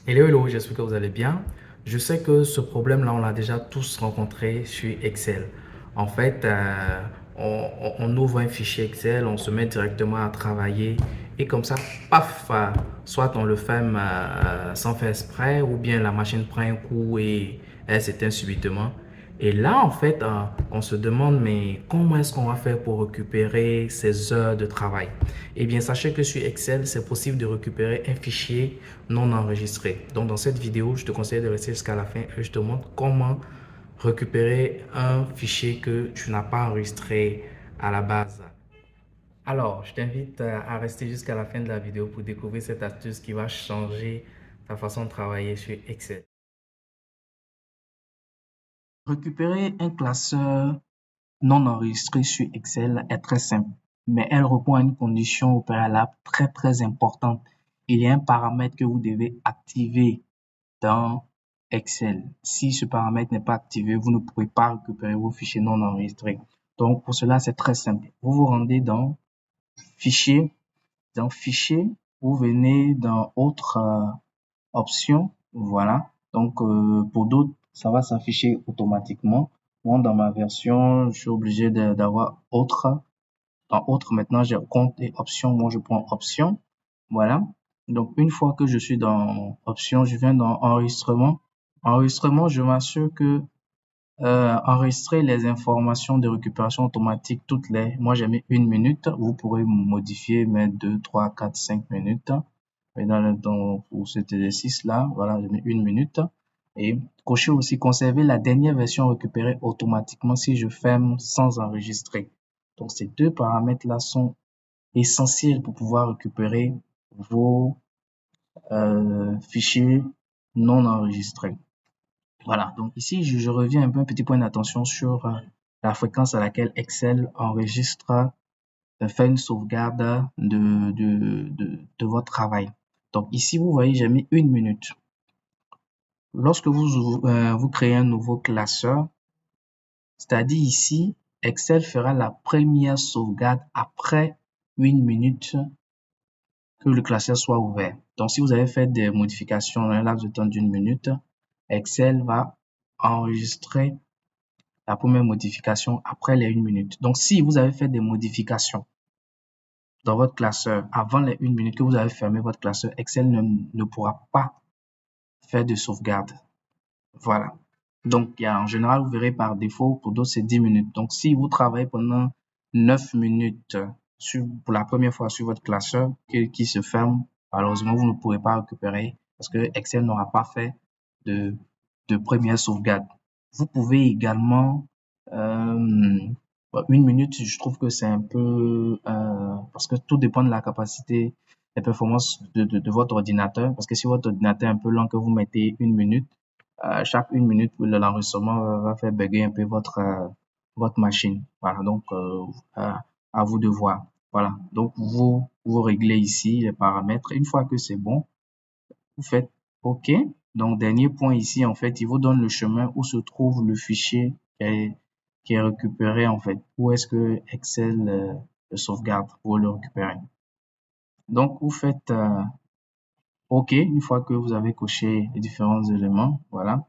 Hello, hello, j'espère que vous allez bien. Je sais que ce problème-là, on l'a déjà tous rencontré sur Excel. En fait, on ouvre un fichier Excel, on se met directement à travailler et comme ça, paf, soit on le fait sans faire exprès ou bien la machine prend un coup et elle s'éteint subitement. Et là, en fait, on se demande, mais comment est-ce qu'on va faire pour récupérer ces heures de travail? Eh bien, sachez que sur Excel, c'est possible de récupérer un fichier non enregistré. Donc, dans cette vidéo, je te conseille de rester jusqu'à la fin et je te montre comment récupérer un fichier que tu n'as pas enregistré à la base. Alors, je t'invite à rester jusqu'à la fin de la vidéo pour découvrir cette astuce qui va changer ta façon de travailler sur Excel. Récupérer un classeur non enregistré sur Excel est très simple, mais elle répond à une condition au préalable très importante. Il y a un paramètre que vous devez activer dans Excel. Si ce paramètre n'est pas activé, vous ne pourrez pas récupérer vos fichiers non enregistrés. Donc pour cela, c'est très simple. Vous vous rendez Fichier, dans Fichier, vous venez dans Autres options. Voilà. Donc pour d'autres, ça va s'afficher automatiquement. Moi, dans ma version, je suis obligé d'avoir autre. Dans autre, maintenant, j'ai compte et options. Moi, je prends option. Voilà. Donc, une fois que je suis dans option, je viens dans enregistrement. Enregistrement, je m'assure que enregistrer les informations de récupération automatique moi j'ai mis 1 minute. Vous pourrez modifier, mettre 2, 3, 4, 5 minutes. Mais pour cet exercice-là, voilà, j'ai mis 1 minute. Et cocher aussi, conserver la dernière version récupérée automatiquement si je ferme sans enregistrer. Donc, ces deux paramètres-là sont essentiels pour pouvoir récupérer vos fichiers non enregistrés. Voilà, donc ici, je reviens un peu, un petit point d'attention sur la fréquence à laquelle Excel enregistre, fait une sauvegarde de votre travail. Donc ici, vous voyez, j'ai mis 1 minute. Lorsque vous créez un nouveau classeur, c'est-à-dire ici, Excel fera la première sauvegarde après 1 minute que le classeur soit ouvert. Donc si vous avez fait des modifications dans un laps de temps d'1 minute, Excel va enregistrer la première modification après les 1 minute. Donc, si vous avez fait des modifications dans votre classeur avant les 1 minute que vous avez fermé votre classeur, Excel ne pourra pas faire de sauvegarde. Voilà. Donc, en général, vous verrez par défaut, pour d'autres, c'est 10 minutes. Donc, si vous travaillez pendant 9 minutes pour la première fois sur votre classeur qui se ferme, malheureusement, vous ne pourrez pas récupérer parce que Excel n'aura pas fait de, de première sauvegarde. Vous pouvez également, 1 minute, je trouve que c'est un peu, parce que tout dépend de la capacité et performance de votre ordinateur. Parce que si votre ordinateur est un peu lent, que vous mettez 1 minute, chaque 1 minute, l'enregistrement va faire bugger un peu votre machine. Voilà, donc à vous de voir. Voilà, donc vous réglez ici les paramètres. Une fois que c'est bon, vous faites OK. Donc, dernier point ici, en fait, il vous donne le chemin où se trouve le fichier qui est récupéré, en fait. Où est-ce que Excel le sauvegarde pour le récupérer. Donc, vous faites OK une fois que vous avez coché les différents éléments. Voilà.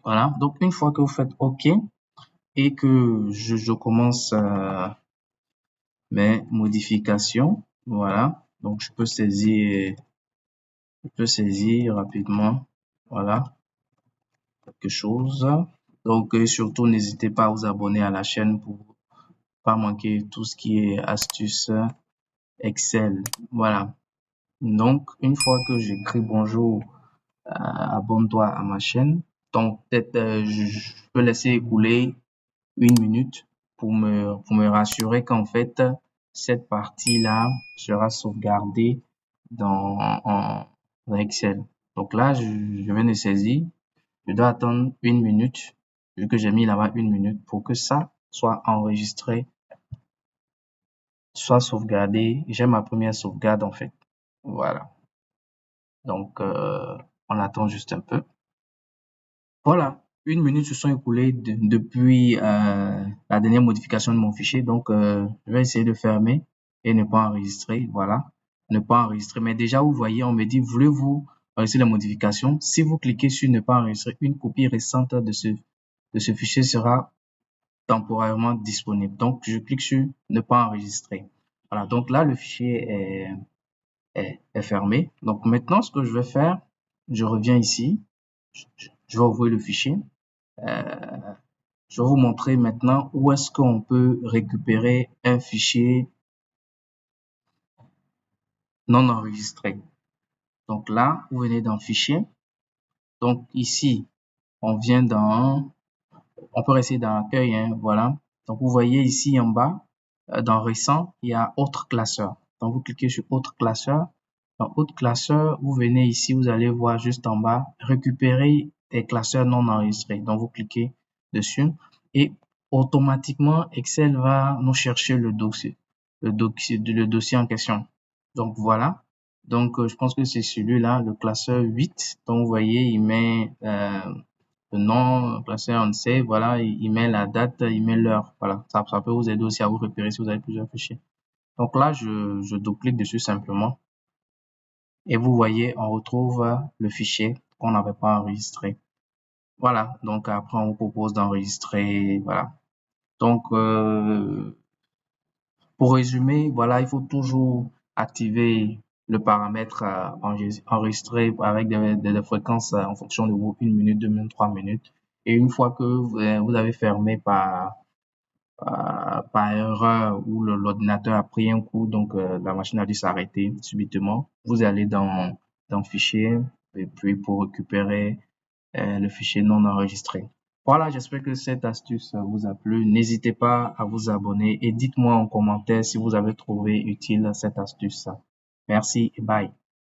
Voilà. Donc, une fois que vous faites OK et que je commence mes modifications, voilà. Donc, je peux saisir rapidement. Voilà. Quelque chose. Donc, surtout, n'hésitez pas à vous abonner à la chaîne pour pas manquer tout ce qui est astuces Excel. Voilà. Donc, une fois que j'écris bonjour, abonne-toi à ma chaîne. Donc, peut-être, je peux laisser écouler 1 minute pour me rassurer qu'en fait, cette partie-là sera sauvegardée dans Excel. Donc là, je viens de saisir. Je dois attendre 1 minute, vu que j'ai mis là-bas 1 minute, pour que ça soit enregistré, soit sauvegardé. J'ai ma première sauvegarde en fait. Voilà. Donc, on attend juste un peu. Voilà. 1 minute se sont écoulées depuis la dernière modification de mon fichier. Donc, je vais essayer de fermer et ne pas enregistrer. Voilà. ne pas enregistrer. Mais déjà, vous voyez, on me dit, voulez-vous enregistrer les modifications? Si vous cliquez sur ne pas enregistrer, une copie récente de ce fichier sera temporairement disponible. Donc, je clique sur ne pas enregistrer. Voilà, donc là, le fichier est fermé. Donc maintenant, ce que je vais faire, je reviens ici, je vais ouvrir le fichier. Je vais vous montrer maintenant où est-ce qu'on peut récupérer un fichier non enregistré. Donc là, vous venez dans Fichier. Donc ici, on vient dans, on peut rester dans Accueil, hein, voilà. Donc vous voyez ici en bas, dans Récent, il y a Autre classeur. Donc vous cliquez sur Autre classeur. Dans Autre classeur, vous venez ici, vous allez voir juste en bas, Récupérer des classeurs non enregistrés. Donc vous cliquez dessus et automatiquement, Excel va nous chercher le dossier en question. Donc voilà. Donc je pense que c'est celui-là, le classeur 8. Donc vous voyez, il met le nom, classeur on sait, voilà, il met la date, il met l'heure. Voilà, ça peut vous aider aussi à vous repérer si vous avez plusieurs fichiers. Donc là, je double-clique dessus simplement. Et vous voyez, on retrouve le fichier qu'on n'avait pas enregistré. Voilà, donc après, on vous propose d'enregistrer, voilà. Donc, pour résumer, voilà, il faut toujours activer le paramètre enregistrer avec des fréquences en fonction de vos 1 minute, 2 minutes, 3 minutes. Et une fois que vous avez fermé par erreur ou l'ordinateur a pris un coup, donc la machine a dû s'arrêter subitement, vous allez dans Fichier et puis pour récupérer le fichier non enregistré. Voilà, j'espère que cette astuce vous a plu. N'hésitez pas à vous abonner et dites-moi en commentaire si vous avez trouvé utile cette astuce. Merci et bye.